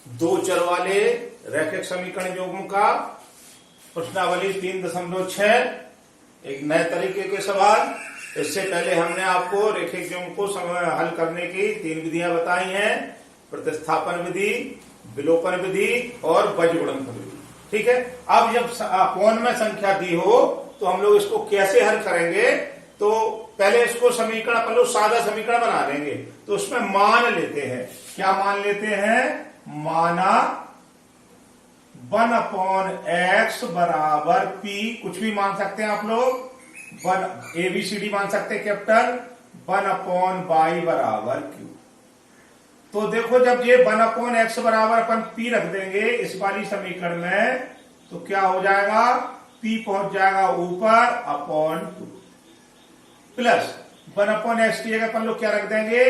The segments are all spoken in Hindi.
दो चर वाले रैखिक समीकरण युग्म का प्रश्नावली 3.6 एक नए तरीके के सवाल। इससे पहले हमने आपको रैखिक युग्म को हल करने की 3 विधियां बताई हैं, प्रतिस्थापन विधि, विलोपन विधि और बीजगुणनफल विधि। ठीक है, अब जब अपॉन में संख्या दी हो तो हम लोग इसको कैसे हल करेंगे, तो पहले इसको समीकरण अपन लोग सादा समीकरण बना लेंगे। तो उसमें मान लेते हैं, क्या मान लेते हैं, माना 1/x बराबर p, कुछ भी मान सकते हैं आप लोग, 1 ABCD मान सकते हैं कैपिटल, 1/y बराबर q। तो देखो जब ये 1/x बराबर अपन p रख देंगे इस वाली समीकरण में, तो क्या हो जाएगा, p पहुंच जाएगा ऊपर अपॉन 2 प्लस 1/x की जगह अपन लोग क्या रख देंगे,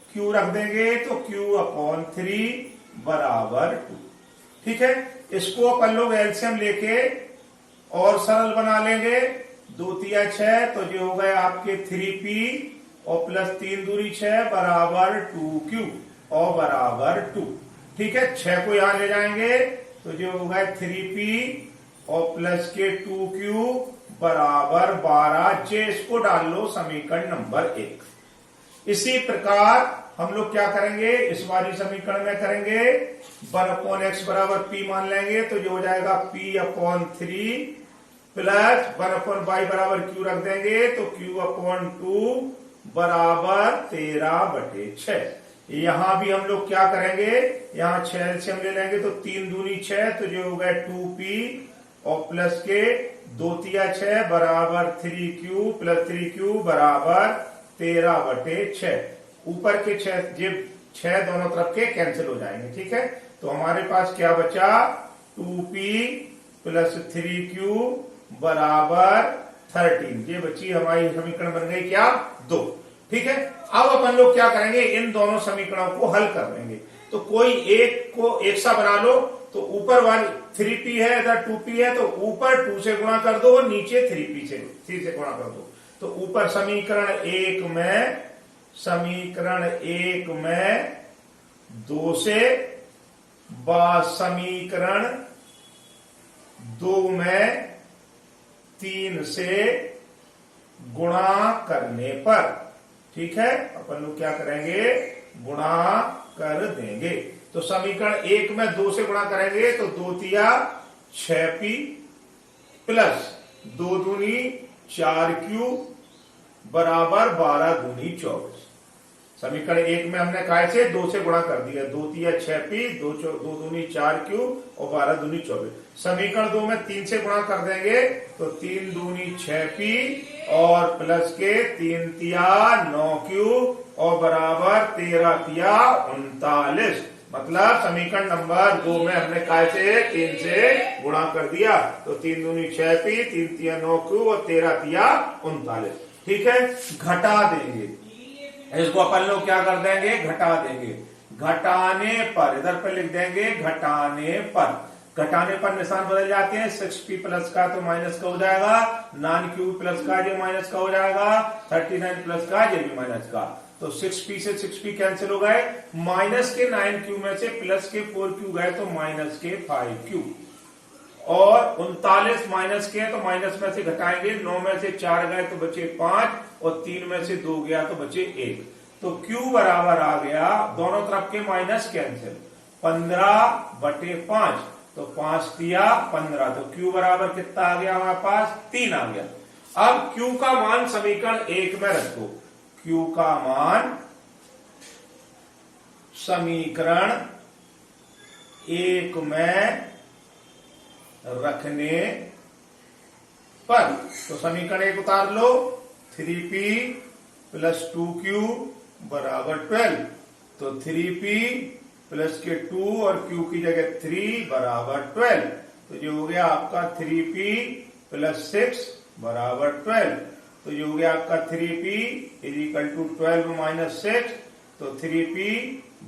q रख देंगे, तो q/3 बराबर 2। ठीक है, इसको अपन लोग एलसीएम लेके और सरल बना लेंगे, 2 तिया 6, तो जो हो गए आपके 3p और प्लस 3 दूरी 6 बराबर 2q और बराबर 2। ठीक है, 6 को यहां ले जाएंगे तो जो हो गए 3p और प्लस के 2q बराबर 12। जे इसको डाल लो समीकरण नंबर 1। इसी प्रकार हम लोग क्या करेंगे, इस वाली समीकरण में करेंगे 1/x बराबर p मान लेंगे, तो जो हो जाएगा p/3 प्लस 1/y बराबर q रख देंगे, तो q/2 बराबर 13/6। यहां भी हम लोग क्या करेंगे, यहां 6 से हम ले लेंगे, तो 3 दूनी 6, तो जो हो गए 2p और प्लस के 2 तिया 6 बराबर 3q प्लस 3q बराबर 13/6। ऊपर के 6 दोनों तरफ के कैंसिल हो जाएंगे। ठीक है, तो हमारे पास क्या बचा, 2p प्लस 3q बराबर 13। ये बची हमारी समीकरण बन गई क्या, 2। ठीक है, अब अपन लोग क्या करेंगे, इन दोनों समीकरणों को हल कर लेंगे। तो कोई एक को एक सा बना लो, तो ऊपर वाली 3p है, इधर 2p है, तो ऊपर 2 से गुणा कर दो और नीचे 3p से 3 से गुणा कर दो। तो ऊपर समीकरण 1 में 2 से, समीकरण 2 में 3 से गुणा करने पर, ठीक है, अपन लोग क्या करेंगे, गुणा कर देंगे। तो समीकरण 1 में 2 से गुणा करेंगे, तो 2 तिया 6p प्लस 2 दूनी 4q बराबर 12 दूनी 24। समीकरण 1 में हमने काय से 2 से गुणा कर दिया, 2 तिया 6p, 2 दूनी 4q और 12 दूनी 24। समीकरण 2 में 3 से गुणा कर देंगे, तो 3 दूनी 6p और प्लस के 3 तिया 9q और बराबर 13 तिया 39। मतलब समीकरण नंबर 2 में हमने काय से 3 से गुणा कर दिया, तो 3 दूनी 6p, 3 तिया 9q और 13 तिया 39। ठीक है, घटा देंगे, इसको अपन लोग क्या कर देंगे, घटा देंगे। घटाने पर इधर पे लिख देंगे, घटाने पर निशान बदल जाते हैं। 6p प्लस का तो माइनस का हो जाएगा, 9q प्लस का ये माइनस का हो जाएगा, 39 प्लस का ये भी माइनस का। तो 6p से 6p कैंसिल हो गए, माइनस के 9q में से प्लस के 4q गए, तो माइनस के 5q और 39 माइनस के, तो माइनस में से घटाएंगे, 9 में से 4 गए तो बचे 5 और 3 में से 2 गया तो बचे 1। तो q बराबर आ गया, दोनों तरफ के माइनस कैंसिल, 15/5, तो 5 तिया 15, तो q बराबर कितना आ गया हमारे पास, 3 आ गया। अब q का मान समीकरण 1 में रखो, q का मान समीकरण 1 में रखने पर, तो समीकरण 1 उतार लो, 3p प्लस 2q बराबर 12, तो 3p प्लस के 2 और q की जगह 3 बराबर 12, तो जो हो गया आपका 3p प्लस 6 बराबर 12, तो जो हो गया आपका 3p is equal to 12 minus 6, तो 3p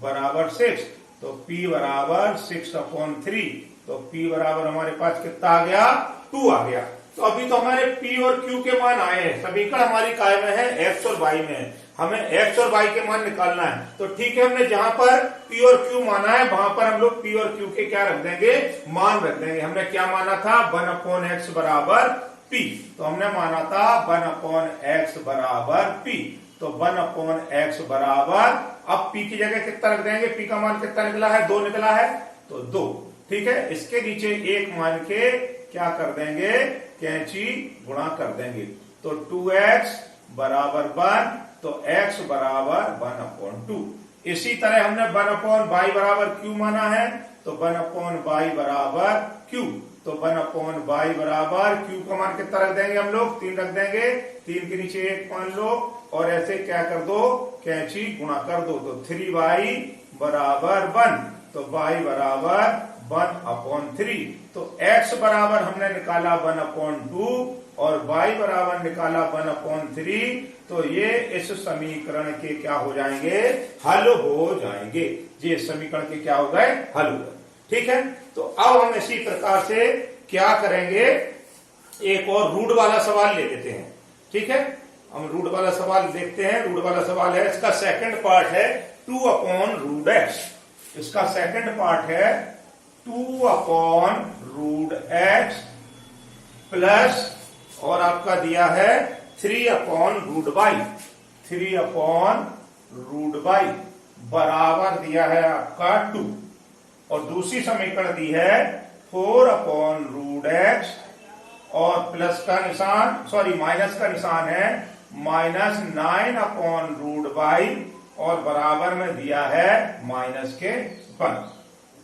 बराबर 6, तो p बराबर 6/3, तो p बराबर हमारे पास कितना आ गया, 2 आ गया। तो अभी तो हमारे p और q के मान आए हैं, समीकरण हमारी काय में है, x और y में है। हमें एक्स और वाई के मान निकालना है। तो ठीक है, हमने जहां पर पी और क्यू माना है वहां पर हम लोग पी और क्यू के क्या रख देंगे, मान रख देंगे। हमने क्या माना था, 1/x बराबर पी। तो हमने माना था 1/x बराबर पी। तो 1/x बराबर, अब पी की जगह कितना रख देंगे, पी का मान कितना निकला है, 2 निकला है, तो 2। ठीक है, इसके नीचे 1 मान के क्या कर देंगे, कैंची गुणा कर देंगे। तो 2x बराबर 1, तो x बराबर 1/2। इसी तरह हमने 1/y बराबर q माना है, तो 1/y बराबर q। तो 1/y बराबर q का मान कितना रख देंगे हम लोग, 3 रख देंगे। 3 के नीचे 1 मान लो और ऐसे क्या कर दो, कैंची गुणा कर दो। तो 3y बराबर 1, तो y बराबर 1/3। तो x बराबर हमने निकाला 1/2 और y बराबर निकाला 1/3। तो ये इस समीकरण के क्या हो जाएंगे, हल हो जाएंगे। ये समीकरण के क्या हो गए, हल हो गए। ठीक है, तो अब हम इसी प्रकार से क्या करेंगे, एक और रूट वाला सवाल ले लेते हैं। ठीक है, हम रूट वाला सवाल देखते हैं। रूट वाला सवाल है, इसका सेकंड पार्ट है 2/√x। इसका सेकंड पार्ट है 2/√x प्लस, और आपका दिया है 3/√y। 3/√y बराबर दिया है आपका 2। और दूसरी समीकरण दी है 4/√x और प्लस का निशान, सॉरी माइनस का निशान है -9/√y और बराबर में दिया है माइनस के 1।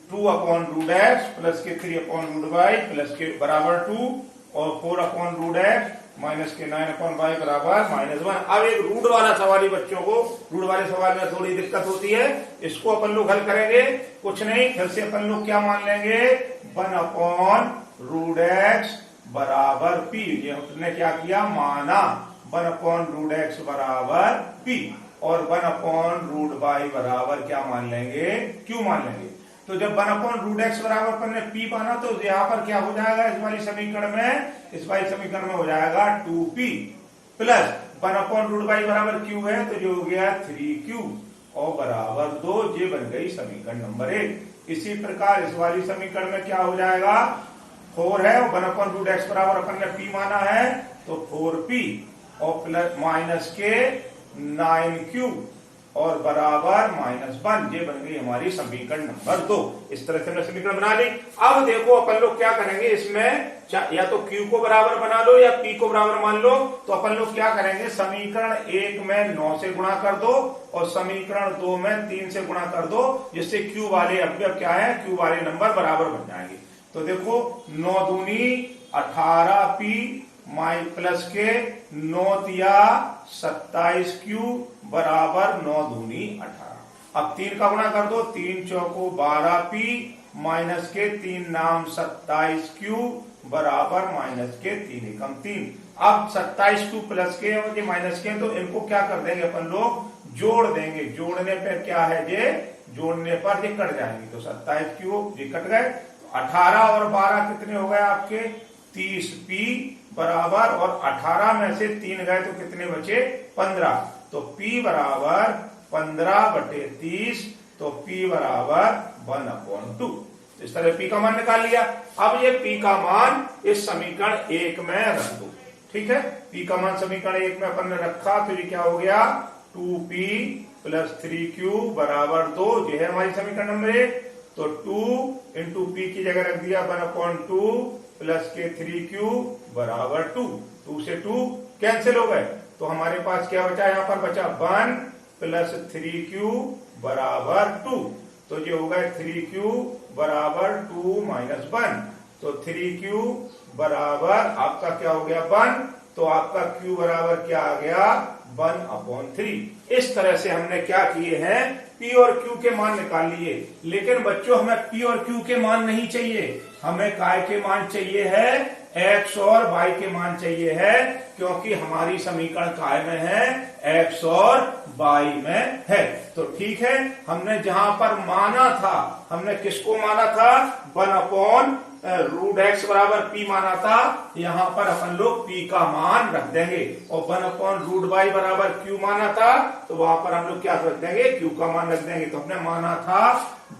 2/√x प्लस के 3/√y प्लस के बराबर 2 और 4/√x माइनस के 9/y बराबर -1। अब एक रूट वाला सवाल ही बच्चों को, रूट वाले सवाल में थोड़ी दिक्कत होती है, इसको अपन लोग हल करेंगे। कुछ नहीं, फिर से अपन लोग क्या मान लेंगे, 1/√x बराबर p। ये हमने क्या किया, माना 1/√x बराबर p और 1/√y बराबर क्या मान लेंगे, q मान लेंगे। तो जब 1/√x बराबर अपन ने p माना तो यहां पर क्या हो जाएगा, इस वाली समीकरण में हो जाएगा 2p प्लस 1/√y बराबर q है, तो जो हो गया 3q और बराबर 2। ये बन गई समीकरण नंबर 1। इसी प्रकार इस वाली समीकरण में क्या हो जाएगा, 4 है और 1/√x बराबर अपन ने p माना है, तो 4p और प्लस माइनस के 9q और बराबर -1। ये बन गई हमारी समीकरण नंबर 2। इस तरह से हमने समीकरण बना ली। अब देखो अपन लोग क्या करेंगे, इसमें या तो q को बराबर बना लो या p को बराबर मान लो। तो अपन लोग क्या करेंगे, समीकरण 1 में 9 से गुणा कर दो और समीकरण 2 में 3 से गुणा कर दो, जिससे q वाले अब क्या है, q वाले नंबर बराबर बन जाएंगे। तो देखो 9 दूनी 18p प्लस के 9 तिया 27q बराबर 9 दूनी 18। अब 3 का गुणा कर दो, 3 चौको 12p माइनस के 3 नाम 27q बराबर माइनस के 3 एकम 3। अब 27q प्लस के और ये माइनस के, तो इनको क्या कर देंगे अपन लोग, जोड़ देंगे। जोड़ने पर क्या है, ये जोड़ने पर ये कट जाएंगे। तो 27q ये कट गए, 18 और 12 कितने हो गए आपके, 30p बराबर, और 18 में से 3 गए तो कितने बचे, 15। तो p बराबर 15/30, तो p बराबर 1/2। इस तरह p का मान निकाल लिया। अब ये p का मान इस समीकरण 1 में रख दो। ठीक है, p का मान समीकरण 1 में अपन ने रखा, तो ये क्या हो गया, 2p प्लस 3q बराबर 2। ये है हमारी समीकरण नंबर 1। तो 2 इंटू p की जगह रख दिया 1/2 प्लस के 3q बराबर 2। 2 से 2 कैंसिल हो गए, तो हमारे पास क्या बचा, यहां पर बचा 1 प्लस 3q बराबर 2। तो ये हो गए 3q बराबर 2 माइनस 1। तो 3q बराबर आपका क्या हो गया, 1। तो आपका q बराबर क्या आ गया, 1/3। इस तरह से हमने क्या किए हैं, p और q के मान निकाल लिए। लेकिन बच्चों हमें p और q के मान नहीं चाहिए, हमें काय के मान चाहिए है, x और y के मान चाहिए है, क्योंकि हमारी समीकरण काय में है, x और y में है। तो ठीक है, हमने जहां पर माना था, हमने किसको माना था, 1/√x रूट एक्स बराबर पी माना था, यहां पर अपन लोग पी का मान रख देंगे, और 1/√y बराबर क्यू माना था, तो वहां पर हम लोग क्या रख देंगे, क्यू का मान रख देंगे। तो हमने माना था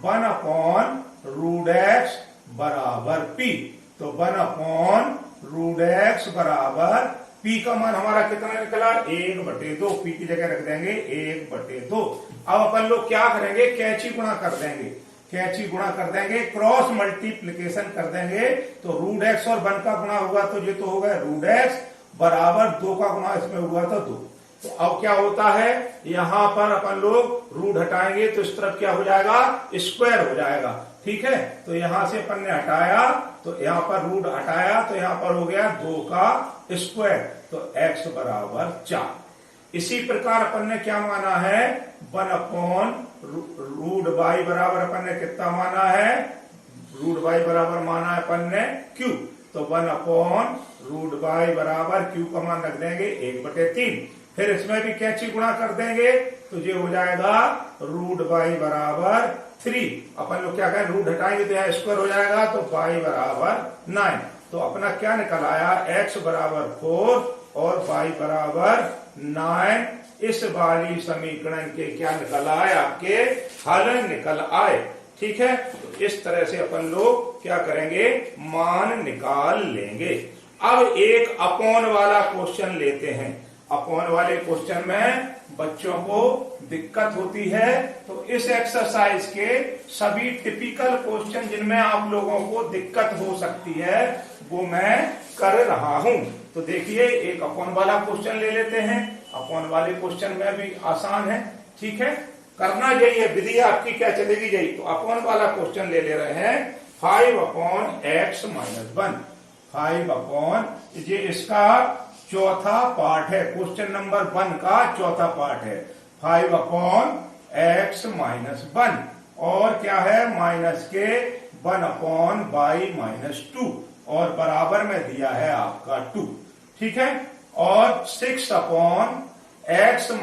1/√x बराबर पी, तो 1/√x बराबर पी का मान हमारा कितना निकला, 1/2, पी की जगह रख देंगे 1/2। अब अपन लोग क्या करेंगे, कैंची गुणा कर देंगे, कैंची गुणा कर देंगे, क्रॉस मल्टीप्लीकेशन कर देंगे, तो √x और 1 का गुणा हुआ तो ये तो हो गया √x बराबर 2 का गुणा इसमें हुआ तो 2। तो अब क्या होता है, यहां पर अपन लोग रूट हटाएंगे तो इस तरफ क्या हो जाएगा, स्क्वायर हो जाएगा, ठीक है। तो यहां से अपन ने हटाया, तो यहां पर रूट हटाया तो यहां पर हो गया 2 का स्क्वायर, तो x बराबर 4। इसी प्रकार अपन ने क्या माना है, 1/√y बराबर अपन ने कितना माना है, √y बराबर माना है अपन ने q, तो 1/√y बराबर q का मान रख देंगे 1/3। फिर इसमें भी कैंची गुणा कर देंगे तो ये हो जाएगा √y बराबर 3। अपन लोग क्या कहें, रूट हटाएंगे तो यहाँ स्क्वायर हो जाएगा, तो y बराबर 9। तो अपना क्या निकल आया, x बराबर 4 और y बराबर 9। इस वाली समीकरण के क्या निकल आए, आपके हल निकल आए, ठीक है। तो इस तरह से अपन लोग क्या करेंगे, मान निकाल लेंगे। अब एक अपॉन वाला क्वेश्चन लेते हैं। अपॉन वाले क्वेश्चन में बच्चों को दिक्कत होती है, तो इस एक्सरसाइज के सभी टिपिकल क्वेश्चन जिनमें आप लोगों को दिक्कत हो सकती है वो मैं कर रहा हूं। तो देखिए, एक अपॉन वाला क्वेश्चन ले लेते हैं। अपॉन वाले क्वेश्चन में भी आसान है, ठीक है, करना यही है, विधि आपकी क्या चलेगी यही। तो अपॉन वाला क्वेश्चन ले रहे हैं, 5/x - 1, 5 ये इसका चौथा पार्ट है, क्वेश्चन नंबर 1 का चौथा पार्ट है, 5/x - 1, और क्या है, माइनस के 1/y - 2, और बराबर में दिया है आपका 2, ठीक है। और 6/x -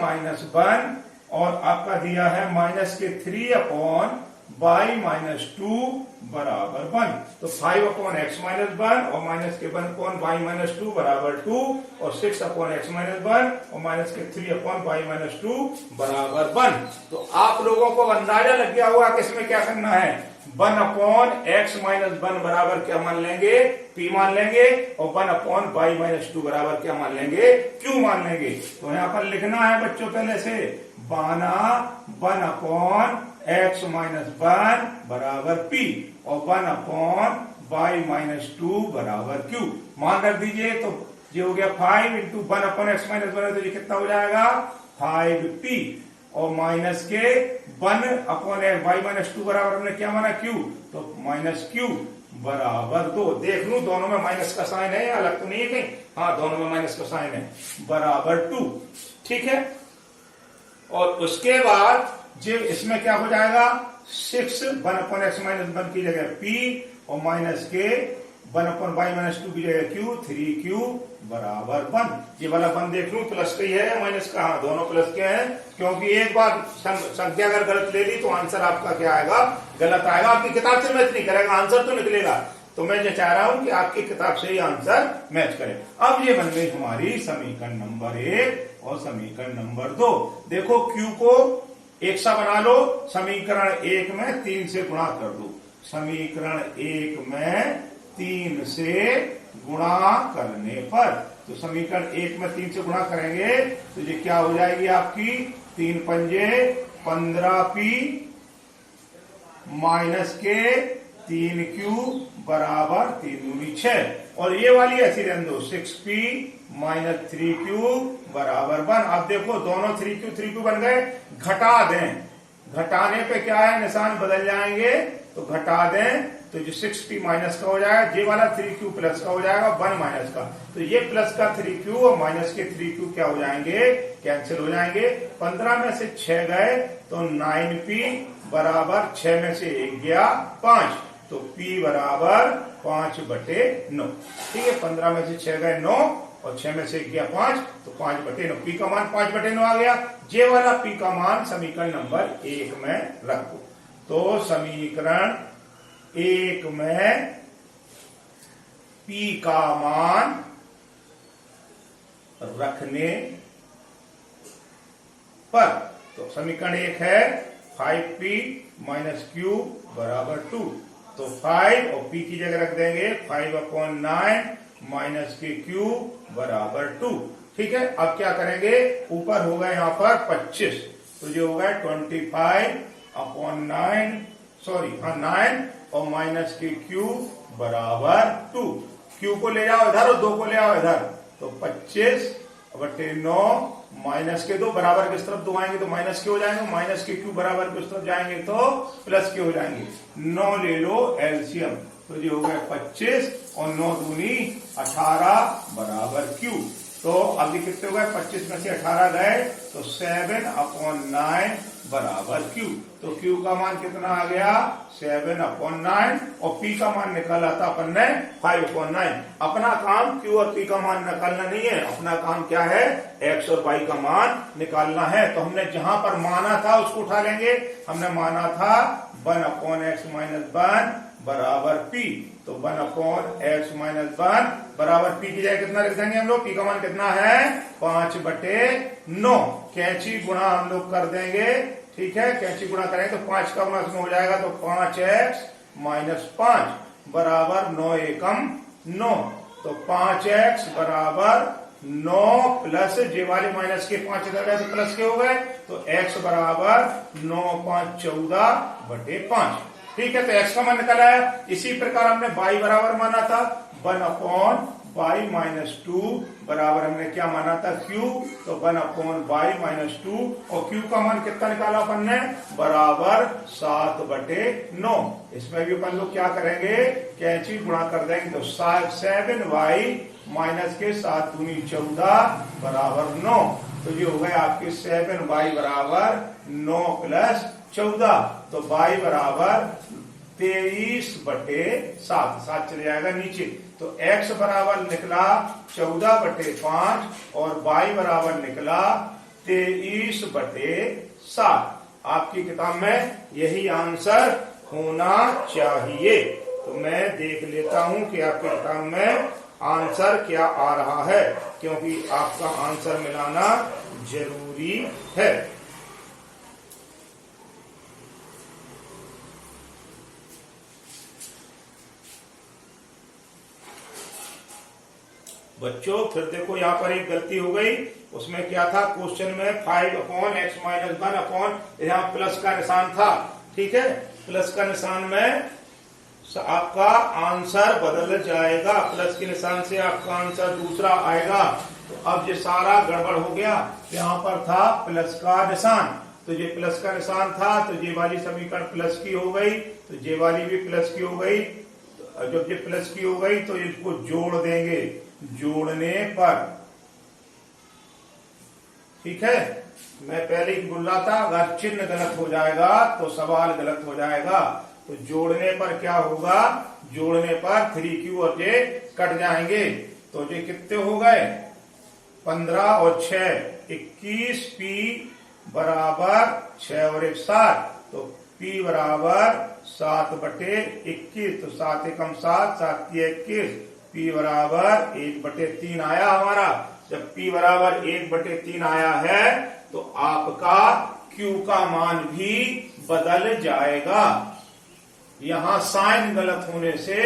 1, और आपका दिया है माइनस के 3/y - 2 बराबर 1। तो 5/x - 1 और माइनस के 1/y - 2 बराबर 2, और 6/x - 1 और माइनस के 3/y - 2 बराबर 1। तो आप लोगों को अंदाजा लग गया होगा कि इसमें क्या करना है, 1/x - 1 बराबर क्या मान लेंगे, p मान लेंगे, और 1/y - 2 बराबर क्या मान लेंगे, q मान लेंगे। तो यहां पर लिखना है बच्चों, पहले से बाना 1/x - 1 बराबर p और 1/y - 2 बराबर q मान रख दीजिए। तो ये हो गया 5 × 1/x - 1, तो ये कितना हो जाएगा, 5p, और माइनस के 1/y - 2 बराबर हमने क्या माना, q, तो -q बराबर 2। देख लू दोनों में माइनस का साइन है, अलग तो नहीं है कहीं, हाँ दोनों में माइनस का साइन है, बराबर 2, ठीक है। और उसके बाद जो इसमें क्या हो जाएगा, 6 1/x - 1 की जगह p, और माइनस के 1/y - 2 की जगह q, 3q बराबर 1। ये वाला 1 देख लूं प्लस का ही है या माइनस का, हाँ दोनों प्लस के हैं, क्योंकि एक बार संख्या अगर गलत ले ली तो आंसर आपका क्या आएगा, गलत आएगा। आपकी किताब से मैच नहीं करेगा, आंसर तो निकलेगा। तो मैं ये चाह रहा हूं कि आपकी किताब से ही आंसर मैच करे। अब ये बन गई हमारी समीकरण नंबर 1 और समीकरण नंबर 2। देखो, q को एक सा बना लो, समीकरण 1 में 3 से गुणा कर दो, समीकरण 1 में 3 से गुणा करने पर, तो समीकरण 1 में 3 से गुणा करेंगे तो ये क्या हो जाएगी आपकी, 3 पंजे 15p माइनस के 3q बराबर 3 दूनी 6, और ये वाली ऐसी रहने दो, 6p माइनस 3q बराबर 1। अब देखो दोनों 3q बन गए, घटा दें, घटाने पे क्या है, निशान बदल जाएंगे, तो घटा दें तो जो 6p माइनस का हो जाएगा, ये वाला 3q प्लस का हो जाएगा, 1 माइनस का, तो ये प्लस का 3q और माइनस के 3q क्या हो जाएंगे, कैंसिल हो जाएंगे। 15 में से 6 गए तो 9p बराबर 6 में से 1 गया 5, तो p बराबर 5/9, ठीक है। 15 में से 6 गए 9 और 6 में से 1 गया 5, तो 5/9, p का मान 5/9 आ गया। ये वाला p का मान समीकरण नंबर 1 में रखो। तो समीकरण 1 में P का मान रखने पर। तो समीकरण 1 है 5p माइनस क्यू बराबर 2। तो 5 और p की जगह रख देंगे 5/9 माइनस के क्यू बराबर 2। ठीक है, अब क्या करेंगे, ऊपर होगा यहां पर 25, तो जो होगा 25/9 9 और माइनस के क्यू बराबर 2। क्यू को ले जाओ इधर और 2 को ले आओ इधर, तो 25/9 माइनस के 2 बराबर किस तरफ 2 आएंगे तो माइनस के हो जाएंगे, माइनस के क्यू बराबर किस तरफ जाएंगे तो प्लस के हो जाएंगे। 9 ले लो एलसीएम, तो ये हो गया 25 और 9 दूनी 18 बराबर क्यू। तो अभी कितने हो गए, 25 में से 18 गए तो 7/9 बराबर क्यू। तो क्यू का मान कितना आ गया 7/9 और पी का मान निकाला था अपन ने 5/9। अपना काम क्यू और पी का मान निकालना नहीं है, अपना काम क्या है, एक्स और वाई का मान निकालना है। तो हमने जहां पर माना था उसको उठा लेंगे। हमने माना था 1/x-1 बराबर पी, तो 1/x-1 बराबर पी की जगह कितना लिख देंगे हम लोग, पी का मान कितना है 5/9। कैंची गुणा हम लोग कर देंगे, ठीक है, कैंची गुणा करेंगे तो 5 का गुणा इसमें हो जाएगा, तो 5x-5 बराबर 9 एकम 9। तो 5x बराबर 9 प्लस जे वाले माइनस के 5 इधर गए तो प्लस के हो गए, तो x बराबर 9×5 14/5। ठीक है, तो x का मान निकला है। इसी प्रकार हमने y बराबर माना था 1/y-2 बराबर हमने क्या माना था q, तो 1/y-2 और q का मान कितना निकाला अपन ने बराबर 7/9। इसमें भी अपन लोग क्या करेंगे, कैंची गुणा कर देंगे, तो 7y माइनस के 7 दूनी 14 बराबर 9। तो ये हो गए आपके 7y बराबर 9 प्लस 14, तो y बराबर 23/7, 7 चले जाएगा नीचे। तो x बराबर निकला 14/5 और y बराबर निकला 23/7। आपकी किताब में यही आंसर होना चाहिए। तो मैं देख लेता हूं कि आपकी किताब में आंसर क्या आ रहा है, क्योंकि आपका आंसर मिलाना जरूरी है। बच्चों फिर देखो यहाँ पर एक गलती हो गई, उसमें क्या था, क्वेश्चन में 5/x-1 यहाँ प्लस का निशान था। ठीक है, प्लस का निशान में आपका आंसर बदल जाएगा, प्लस के निशान से आपका आंसर दूसरा आएगा। तो अब ये सारा गड़बड़ हो गया, यहाँ पर था प्लस का निशान, तो ये प्लस का निशान था, तो ये वाली समीकरण प्लस की हो गई, तो ये वाली भी प्लस की हो गई। जब ये प्लस की हो गई तो इसको जोड़ देंगे, जोड़ने पर, ठीक है, मैं पहले ही बोल रहा था अगर चिन्ह गलत हो जाएगा तो सवाल गलत हो जाएगा। तो जोड़ने पर क्या होगा, जोड़ने पर 3q और j कट जाएंगे, तो ये कितने हो गए 15 और 6 21p बराबर 6 और 1 7, तो p बराबर 7/21, तो 7 एकम 7 7 21, p बराबर 1/3 आया हमारा। जब p बराबर 1/3 आया है तो आपका q का मान भी बदल जाएगा। यहां साइन गलत होने से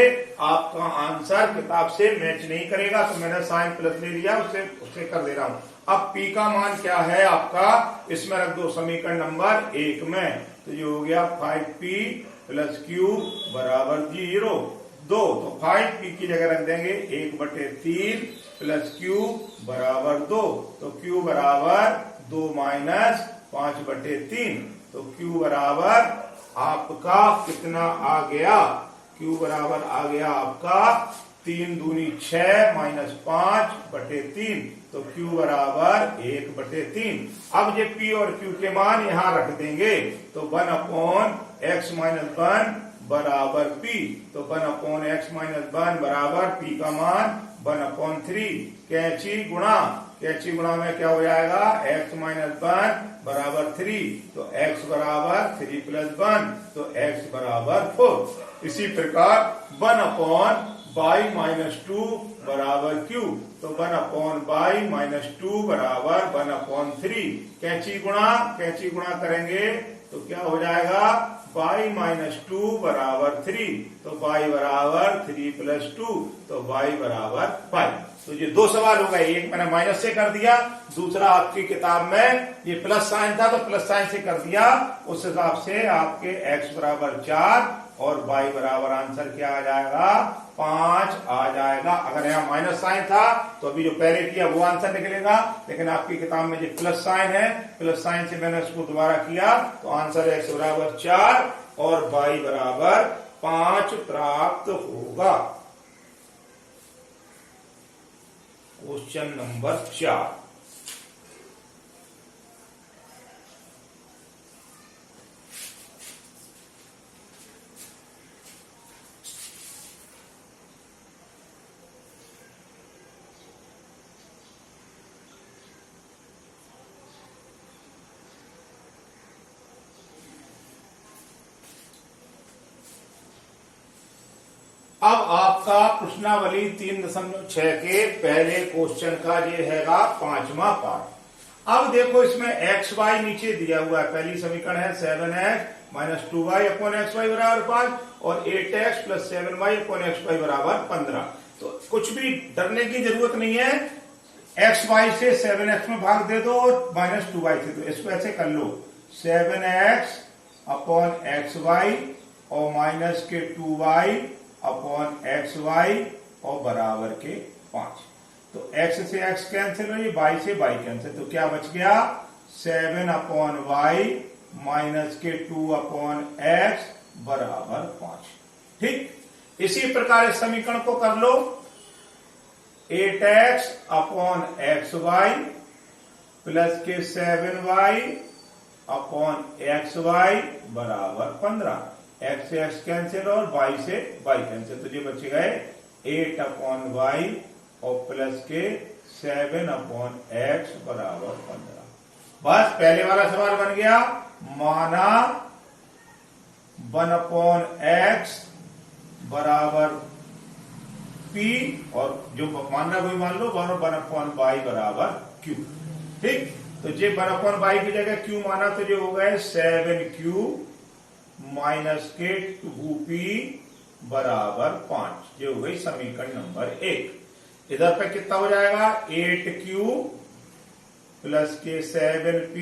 आपका आंसर किताब से मैच नहीं करेगा, तो मैंने साइन प्लस ले लिया, उससे कर दे रहा हूं। अब p का मान क्या है आपका, इसमें रख दो समीकरण नंबर 1 में, तो ये हो गया 5p प्लस q बराबर 0 2, तो 5p की जगह रख देंगे 1/3 प्लस q बराबर 2, तो q बराबर 2 माइनस 5/3, तो q बराबर आपका कितना आ गया, q बराबर आ गया आपका 3 दूनी 6 माइनस 5/3, तो q बराबर 1/3। अब ये p और q के मान यहां रख देंगे, तो 1/x-1 बराबर p, तो 1/x-1 बराबर p का मान 1/3। कैंची गुणा में क्या हो जाएगा, x-1 बराबर 3, तो x बराबर 3 + 1, तो x बराबर 4। इसी प्रकार 1/y बाई माइनस टू बराबर क्यू। तो 1 बाई माइनस टू बराबर 1/3। कैंची गुणा करेंगे तो क्या हो जाएगा, बाई माइनस टू बराबर 3। तो बाई बराबर 3 प्लस 2, तो बाई बराबर 5। तो ये दो सवाल हो गए, एक मैंने माइनस से कर दिया, दूसरा आपकी किताब में ये प्लस साइन था तो प्लस साइन से कर दिया। उस हिसाब से आपके x बराबर 4 और y बराबर आंसर क्या आ जाएगा, 5 आ जाएगा। अगर यहाँ माइनस साइन था तो अभी जो पहले किया वो आंसर निकलेगा, लेकिन आपकी किताब में जो प्लस साइन है, प्लस साइन से मैंने उसको दोबारा किया तो आंसर x बराबर 4 और y बराबर 5 प्राप्त होगा। Question number 4। अब आपका प्रश्नावली 3.6 के पहले क्वेश्चन का ये हैगा 5वां पार्ट। अब देखो इसमें एक्स वाई नीचे दिया हुआ है। पहली समीकरण है 7x minus 2y upon x y बराबर 5 और 8x plus 7y upon x y बराबर 15। तो कुछ भी डरने की जरूरत नहीं है, एक्स वाई से 7x में भाग दे दो और माइनस 2y से, तो इसको ऐसे कर लो 7x अपॉन एक्स वाई और माइनस के 2y अपॉन एक्स वाई और बराबर के 5। तो x से x कैंसिल हो, y से y कैंसिल, तो क्या बच गया 7 अपॉन वाई माइनस के 2 अपॉन एक्स बराबर 5। ठीक, इसी प्रकार इस समीकरण को कर लो 8x upon x y plus के 7y अपॉन एक्स वाई बराबर 15। एक्स से एक्स कैंसिल और y से y कैंसिल, तो ये बच गए 8 अपॉन वाई और प्लस के 7 अपॉन एक्स बराबर 15। बस पहले वाला सवाल बन गया। माना 1 अपॉन एक्स बराबर p और जो मानना कोई मान लो 1 अपॉन वाई बराबर q। ठीक, तो ये 1 अपॉन वाई की जगह q माना तो ये हो गए 7q माइनस के 2p बराबर 5। ये हो गई समीकरण नंबर 1। इधर पे कितना हो जाएगा 8q प्लस के 7p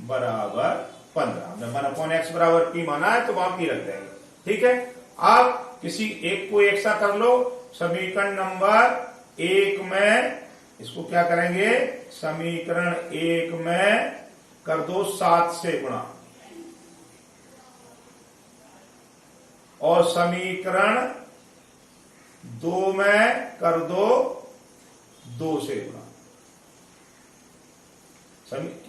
बराबर 15। हमने 1 अपॉन एक्स बराबर p माना है तो वहां p रख देंगे। ठीक है, आप किसी एक को एक सा कर लो। समीकरण नंबर 1 में इसको क्या करेंगे, समीकरण 1 में कर दो 7 से गुणा और समीकरण 2 में कर दो 2 से गुणा।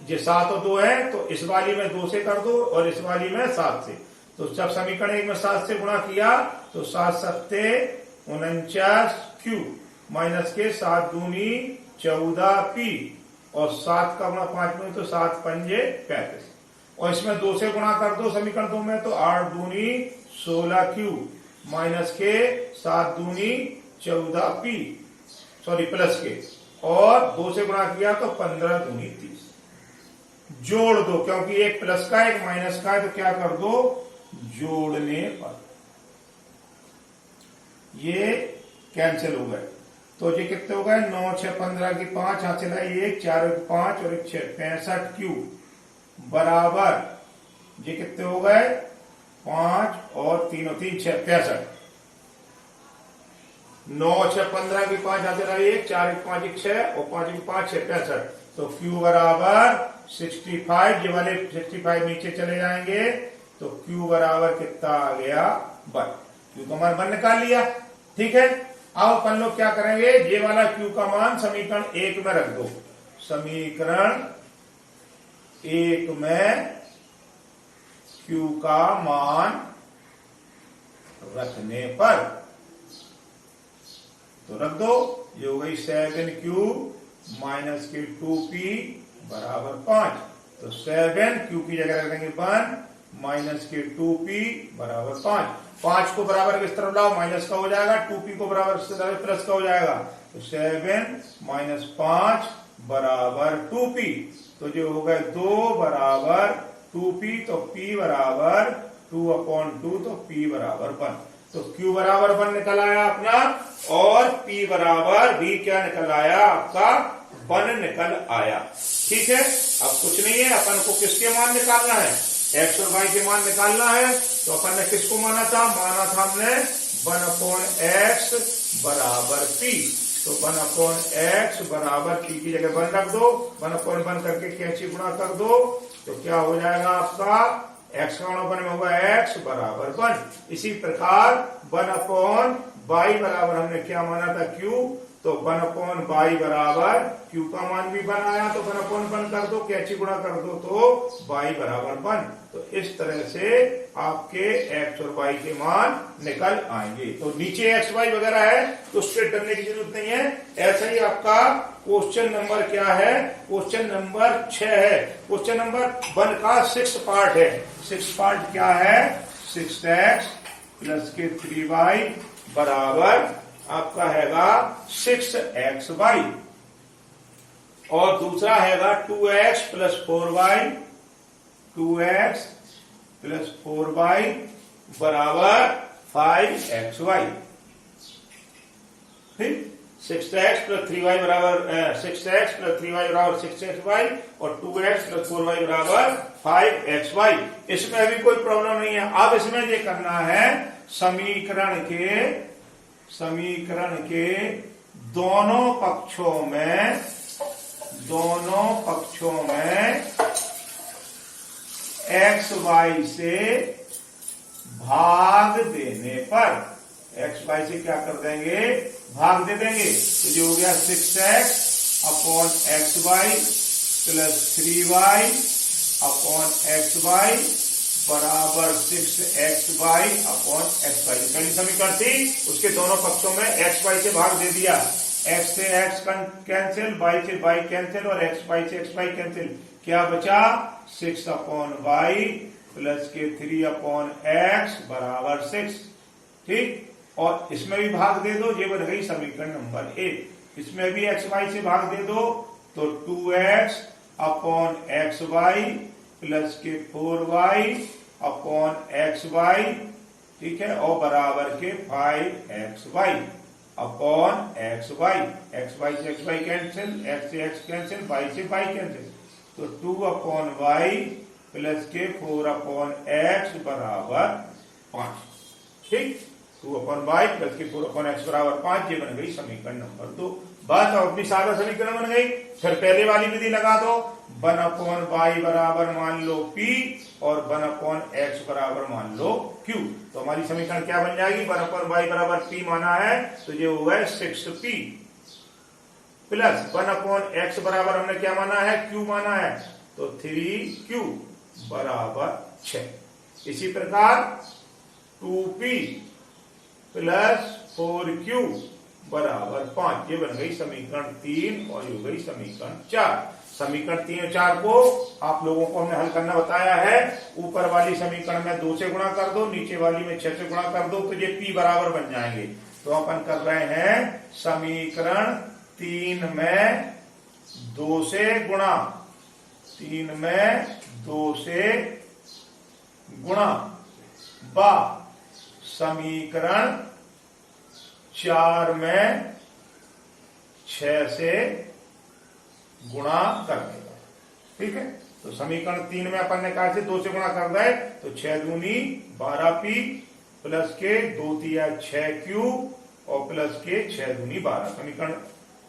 ये 7 और 2 है तो इस वाली में 2 से कर दो और इस वाली में 7 से। तो जब समीकरण 1 में 7 से गुणा किया तो 7 सत्ते 49 q माइनस के 7 दूनी 14p और 7 का गुणा 5 में तो 7 पंजे 35 और इसमें 2 से गुणा कर दो समीकरण 2 में तो 8 दूनी 16q माइनस के 7 दूनी 14p सॉरी प्लस के और 2 से गुणा किया तो 15 दूनी 30। जोड़ दो क्योंकि एक प्लस का एक माइनस का है तो क्या कर दो जोड़ने पर ये कैंसिल हो गए। तो ये कितने हो गए 9 6 15 की 5 यहां चला 1 4 5 और 1 6 65q बराबर ये कितने हो गए 5 और 3 और 3 6 65। 9 6 15 की 5 यहां चला 1 4 1 5 1 6 और 5 1 5 6 65। तो q बराबर 65। ये वाले 65 नीचे चले जाएंगे तो q बराबर कितना आ गया 1। q का मान 1 निकाल लिया। ठीक है, अब अपन लोग क्या करेंगे ये वाला q का मान समीकरण 1 में रख दो। समीकरण 1 में q का मान रखने पर तो रख दो। ये हो गई 7q माइनस के 2p बराबर 5। तो 7 q की जगह रख देंगे 1 माइनस के 2p बराबर 5। 5 को बराबर किस तरफ लाओ, माइनस का हो जाएगा, 2p को बराबर प्लस का हो जाएगा, तो 7 माइनस 5 बराबर 2p। तो जो हो गए 2 बराबर 2p, तो p बराबर 2/2, तो p बराबर 1। तो q बराबर 1 निकल आया अपना, और p बराबर भी क्या निकल आया आपका, 1 निकल आया। ठीक है, अब कुछ नहीं है, अपन को किसके मान निकालना है, x और y के मान निकालना है। तो अपन ने किसको माना था हमने 1/x बराबर p। तो 1/x बराबर p की जगह 1 रख दो, 1/1 करके कैंची गुणा कर दो, तो क्या हो जाएगा आपका, x का गुणा में होगा x बराबर 1। इसी प्रकार 1/y बराबर हमने क्या माना था q, तो 1/y बराबर q का मान भी 1 आया, तो 1/1 कर दो, कैंची गुणा कर दो, तो y बराबर 1। तो इस तरह से आपके x और y के मान निकल आएंगे। तो नीचे x y वगैरह है तो उससे डरने की जरूरत नहीं है। ऐसा ही आपका क्वेश्चन नंबर क्या है, क्वेश्चन नंबर 6 है। क्वेश्चन नंबर 1 का 6 पार्ट है। 6 पार्ट क्या है, 6x प्लस के 3y बराबर आपका हैगा 6xy, और दूसरा हैगा 2x plus 4y, 2x plus 4y बराबर 5xy। ठीक, 6x प्लस 3y बराबर 6x प्लस 3y बराबर 6xy, और 2x प्लस 4y बराबर 5xy। इसमें अभी कोई प्रॉब्लम नहीं है। अब इसमें ये करना है, समीकरण के दोनों पक्षों में x y से भाग देने पर, x y से क्या कर देंगे, भाग दे देंगे। तो जो हो गया 6x upon xy plus 3y upon xy बराबर 6xy अपॉन xy। पहली समीकरण थी, उसके दोनों पक्षों में xy से भाग दे दिया, x से x कैंसिल, y से y कैंसिल, और xy से xy कैंसिल। क्या बचा, 6/y प्लस के 3/x बराबर 6। ठीक, और इसमें भी भाग दे दो, ये बन गई समीकरण नंबर 1। इसमें भी xy से भाग दे दो, तो 2x अपॉन xy प्लस के 4y अपॉन xy, ठीक है, और बराबर के 5xy अपॉन xy। xy से xy कैंसिल, x से x कैंसिल, y से y कैंसिल, तो 2/y प्लस के 4/x बराबर 5। ठीक, 2/y प्लस के 4/x बराबर 5, ये बन गई समीकरण नंबर 2। बस अपनी सादा समीकरण बन गई। फिर पहले वाली विधि लगा दो, 1/y बराबर मान लो p, और 1/x बराबर मान लो q। तो हमारी समीकरण क्या बन जाएगी, 1/y बराबर p माना है, तो ये होगा 6p, प्लस 1/x बराबर हमने क्या माना है, q माना है, तो 3q बराबर 6। इसी प्रकार 2p प्लस 4q बराबर 5, ये बन गई समीकरण 3, और ये हो गई समीकरण 4। समीकरण 3 और 4 को आप लोगों को हमने हल करना बताया है। ऊपर वाली समीकरण में 2 से गुणा कर दो, नीचे वाली में 6 से गुणा कर दो, तो ये p बराबर बन जाएंगे। तो अपन कर रहे हैं समीकरण 3 में 2 से गुणा, 3 में 2 से गुणा बा समीकरण 4 में 6 से गुणा कर देगा। ठीक है, तो समीकरण 3 में अपन ने कहा से 2 से गुणा कर दे, तो 6 दूनी 12p प्लस के 2 तिया 6q और प्लस के 6 दूनी 12। समीकरण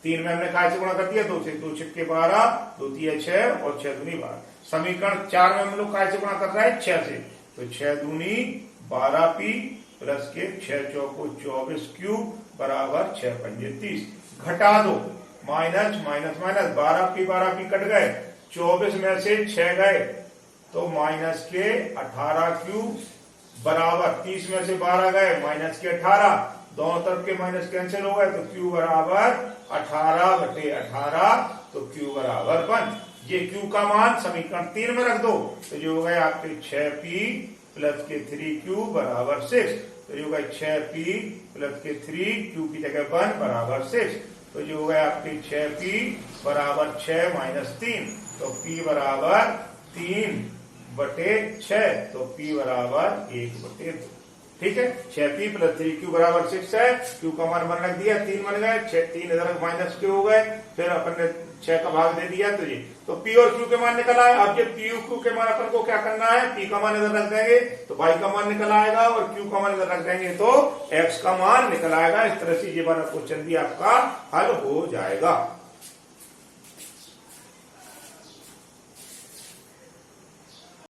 3 में हमने कहा से गुणा कर दिया, 2 से 2 छक्के 12, 2 तिया 6 और 6 दूनी 12। समीकरण 4 में हम लोग कहा से गुणा कर रहे हैं 6 से, तो 6 दूनी 12p प्लस के 6 चौको 24q बराबर 6 पंजे 30। घटा दो, minus minus minus, 12p cut गए, 24 में से 6 गए, तो माइनस के 18q बराबर 30 में से 12 गए, माइनस के 18, दोनों तरफ के माइनस कैंसिल हो गए, तो q बराबर 18/18, तो q बराबर 1। ये Q का मान समीकरण 3 में रख दो, तो जो होगा आपके 6P प्लस के 3Q बराबर 6। तो जो होगा 6P प्लस के 3Q की जगह 1 बराबर 6। तो जो होगा आपके 6P बराबर 6 माइनस 3, तो P बराबर 3/6, तो P बराबर 1/2। ठीक है, 6P प्लस 3Q बराबर 6 है। Q का मान 1 रख दिया, 3 बन गए, 3 इधर माइनस Q हो गए, फिर अपन ने 6 का भाग दे दिया, तो ये तो P और Q के मान निकल आए। अब जब P और Q के मान अपन को क्या करना है, P का मान इधर रख देंगे तो Y का मान निकल आएगा, और Q का मान इधर रख देंगे तो X का मान निकल आएगा। इस तरह से ये वाला क्वेश्चन भी आपका हल हो जाएगा।